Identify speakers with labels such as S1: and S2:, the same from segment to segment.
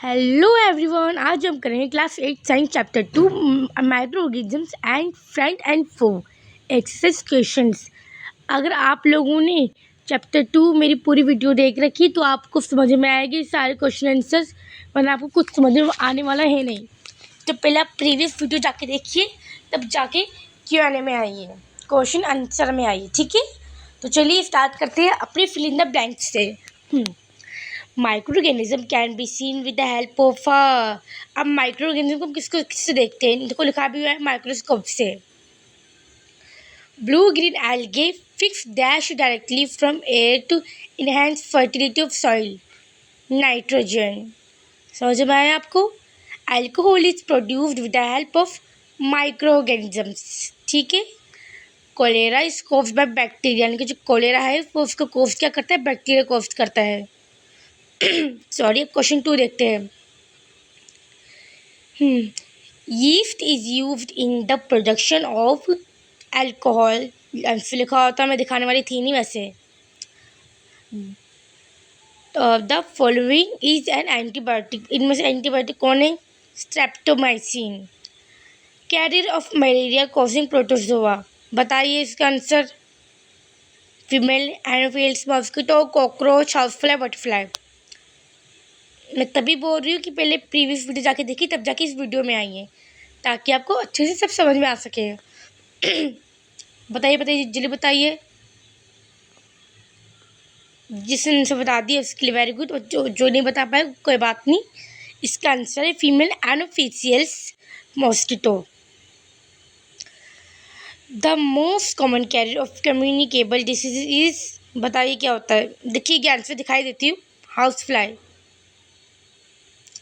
S1: Hello everyone, आज हम करेंगे class 8 science chapter 2 micro organisms and friend and foe exercise questions. अगर आप लोगों ने चैप्टर 2 मेरी पूरी वीडियो देख रखी तो आपको समझ में आएगी सारे क्वेश्चन आंसर्स, वरना आपको कुछ समझ में आने वाला है नहीं। तो पहले आप प्रीवियस वीडियो जाके देखिए, तब जाके Q&A में आइए, क्वेश्चन आंसर में आइए, ठीक है। तो चलिए स्टार्ट करते हैं अपनी फिल इन द ब्लैंक्स से। Microorganism can be seen with the help of अब माइक्रोऑर्गेनिज्म को किससे देखते हैं, इनको लिखा भी हुआ है माइक्रोस्कोप से। Blue green algae fix dash directly from air to enhance fertility of soil. Nitrogen, समझ में आया आपको। Alcohol is produced with the help of microorganisms, ठीक है। Cholera is caused by bacteria, यानी कि जो कोलेरा है वो उसको कॉज क्या करता है, बैक्टीरिया कॉज करता है। सॉरी, क्वेश्चन 2 देखते हैं। Yeast is used in the production of alcohol. Answer लिखा होता मैं दिखाने वाली थी नहीं वैसे। The following is an antibiotic, इनमें से एंटीबायोटिक कौन है? Streptomycin. Carrier of malaria causing protozoa, बताइए इसका answer. Female Anopheles, mosquito, cockroach, housefly, butterfly. मैं तभी बोल रही हूँ कि पहले प्रीवियस वीडियो जाके देखी, तब जाके इस वीडियो में आइए, ताकि आपको अच्छे से सब समझ में आ सके। बताइए बताइए, जल्दी बताइए। जिसने आंसर बता दिया उसके लिए वेरी गुड, और जो नहीं बता पाए कोई बात नहीं। इसका आंसर है female anopheles mosquito. The most common carrier of communicable disease is, बताइए क्या होता है। देखिए आंसर दिखाई देती हूँ, हाउस फ्लाई।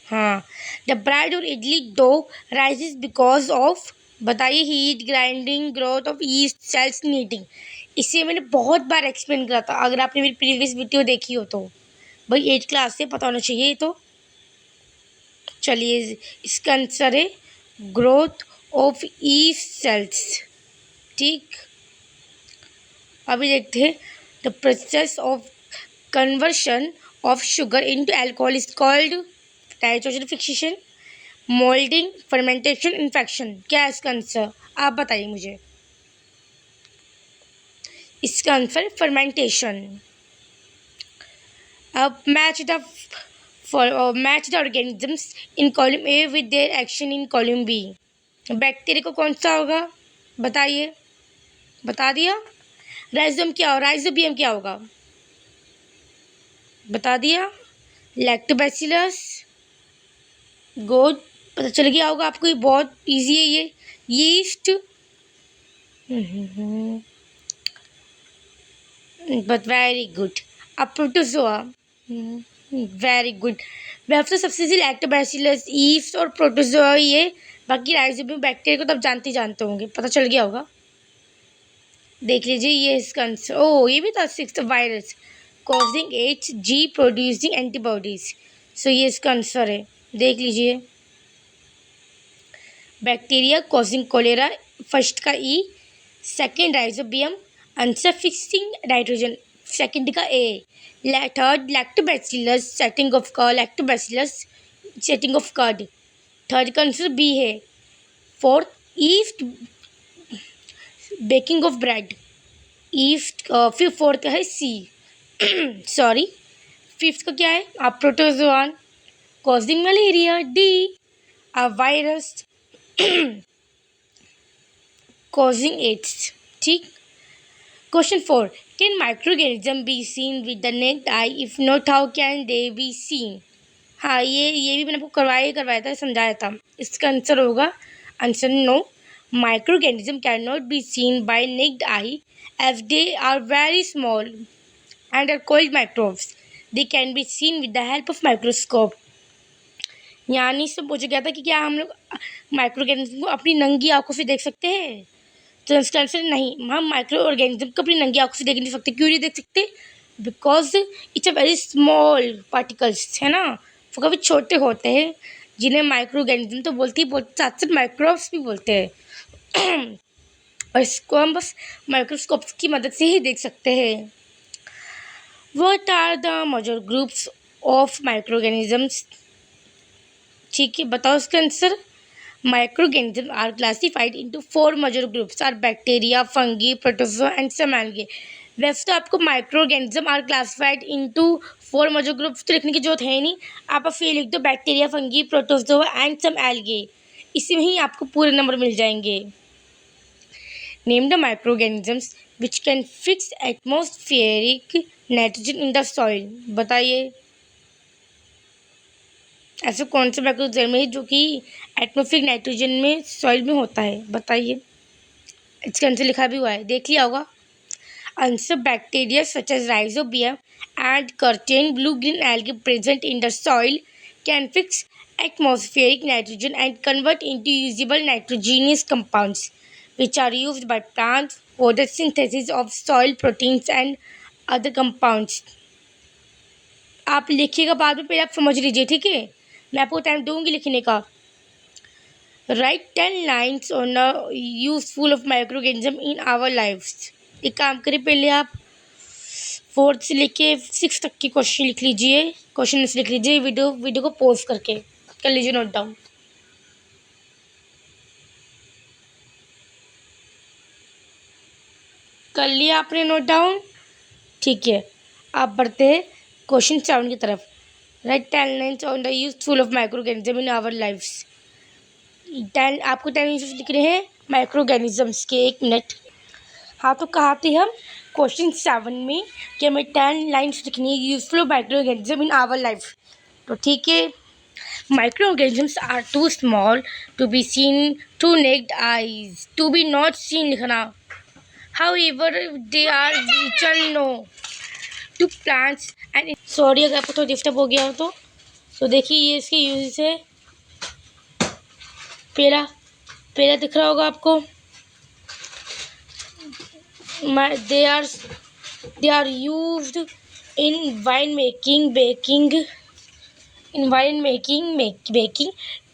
S1: हाँ। द ब्रेड और idli dough rises because of, बताइए, heat, grinding, growth of yeast cells, kneading. इसे मैंने बहुत बार एक्सप्लेन करा था, अगर आपने मेरी प्रीवियस वीडियो देखी हो तो। भाई 8 क्लास से पता होना चाहिए तो। चलिए, इसका आंसर है ग्रोथ ऑफ ईस्ट सेल्स, ठीक। अभी देखते हैं। The process of conversion of sugar into alcohol is called nitrogen fixation, moulding, fermentation, infection. क्या है इसका आंसर, आप बताइए मुझे। इसका आंसर फर्मेंटेशन। अब match the organisms in column A with their action in column B. Bacteria को कौन सा होगा, बताइए। बता दिया। राइजोम क्या हो, राइजोबियम क्या होगा, बता दिया। लैक्टोबैसिलस, गुड, पता चल गया होगा आपको, ये बहुत इजी है ये। Yeast, but very good. अब प्रोटोजोआ, वेरी गुड। वेब तो सबसे इजी लैक्टोबैसिलस, यीस्ट और प्रोटोजोआ ही है। बाकी राइजोबियम बैक्टीरिया को तब जानते जानते होंगे, पता चल गया होगा। देख लीजिए, ये इसका आंसर, ओ ये भी था। 6 virus causing H G producing antibodies. So ये इसका आंसर है, देख लीजिए। बैक्टीरिया कॉजिंग कोलेरा, फर्स्ट का E, second rhizobium, answer fixing nitrogen, second का A. Third lactobacillus, lactobacillus setting of curd, third का आंसर बी है। Fourth yeast baking of bread, yeast. फिर फोर्थ का है सी, सॉरी। फिफ्थ का क्या है, आप protozoan causing malaria, D. A virus causing AIDS, ठीक। Question 4, can microorganism be seen with the naked eye, if not how can they be seen. हाँ, ये भी मैंने आपको करवाया था, समझाया था। इसका आंसर होगा, answer no, microorganism can not be seen by naked eye as they are very small and are called microbes. They can be seen with the help of microscope. यानी इससे पूछा गया था कि क्या हम लोग माइक्रो ऑर्गेनिज्म को अपनी नंगी आंखों से देख सकते हैं, तो इसका आंसर नहीं, हम माइक्रो ऑर्गेनिज्म को अपनी नंगी आंखों से देख नहीं सकते। क्यों नहीं देख सकते? Because it's a very small particles, है ना, वो काफ़ी छोटे होते हैं, जिन्हें माइक्रो ऑर्गेनिज्म तो बोलते ही बोलते, साथ साथ माइक्रोब्स भी बोलते हैं। और इसको हम बस माइक्रोस्कोप की मदद से ही देख सकते हैं। What are the major groups of microorganisms? ठीक है, बताओ इसका answer. Microorganism are classified into 4 major groups are bacteria, fungi, protozoa and some algae. वैसे तो आपको microorganism are classified into 4 major groups तो लिखने की जरूरत है नहीं, आप ये लिख दो bacteria, fungi, protozoa and some algae, इसी में ही आपको पूरे नंबर मिल जाएंगे। Name the microorganisms which can fix atmospheric nitrogen in the soil. बताइए ऐसे कौन से माइक्रोऑर्गेनिज्म है जो कि एटमॉस्फेरिक नाइट्रोजन में सॉइल में होता है, बताइए। इसका आंसर लिखा भी हुआ है, देख लिया होगा। Answer bacteria such as rhizobium and certain blue green algae present in the soil can fix atmospheric nitrogen and convert into usable nitrogenous compounds which are used by plants for the synthesis of soil proteins and other compounds। आप लिखिएगा बाद में, पहले आप समझ लीजिए, ठीक है। मैं आपको टाइम दूंगी लिखने का। Write 10 lines on the useful of microorganism in our lifes. एक काम करिए, पहले आप 4th से लेके 6 तक के क्वेश्चन लिख लीजिए, क्वेश्चन लिख लीजिए, वीडियो को पॉज करके कर लीजिए नोट डाउन। कर लिया आपने नोट डाउन, ठीक है। आप बढ़ते हैं क्वेश्चन 7 की तरफ। Write 10 lines on the useful of microorganism in our lifes. 10 आपको 10 यूज लिख रहे हैं माइक्रोऑर्गेनिजम्स के। 1 मिनट। हाँ, तो कहा थे हम क्वेश्चन 7 में कि हमें 10 लाइन्स लिखनी है useful of microorganism in our life. तो ठीक है। Microorganisms are too small to be seen to naked eyes, to be not seen लिखना। हाउएवर दे आर विचल no to plants and sorry अगर आपको थोड़ा डिस्टर्ब हो गया हो तो देखिए ये इसके यूज है। पहला दिख रहा होगा आपको। they are used in wine making,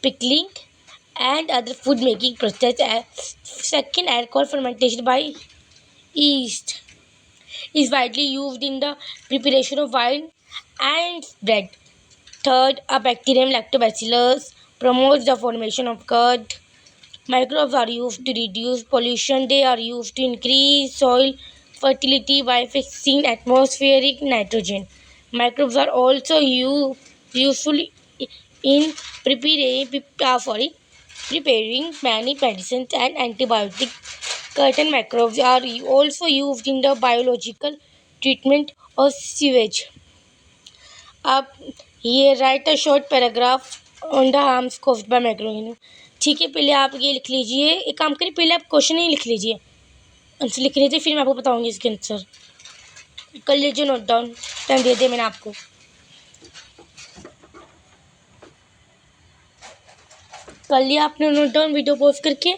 S1: pickling and other food making process. Second, alcohol fermentation by yeast is widely used in the preparation of wine and bread. Third, a bacterium lactobacillus promotes the formation of curd. Microbes are used to reduce pollution. They are used to increase soil fertility by fixing atmospheric nitrogen. Microbes are also useful in preparing many medicines and antibiotics. Certain microbes are also used in the biological treatment of sewage. अब ये right a short paragraph on the harms caused by microorganism. ठीक है, पहले आप ये लिख लीजिए। एक काम करिए, पहले आप क्वेश्चन ही लिख लीजिए, आंसर लिख लीजिए, फिर मैं आपको बताऊंगी इसके आंसर। कर लीजिए नोट डाउन, टाइम दे दिया मैंने आपको। कर लिया आपने नोट डाउन वीडियो पॉज करके।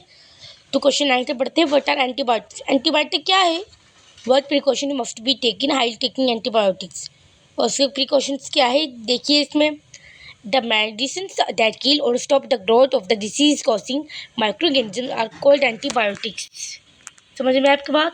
S1: तो क्वेश्चन 9 से बढ़ते हैं। What are antibiotics. एंटीबायोटिक क्या है? What precaution must be taken while taking antibiotics. और उसके प्रिकॉशंस क्या है देखिए इसमें। The medicines that kill or stop the growth of the disease causing microorganisms are called antibiotics। समझ में आपकी बात?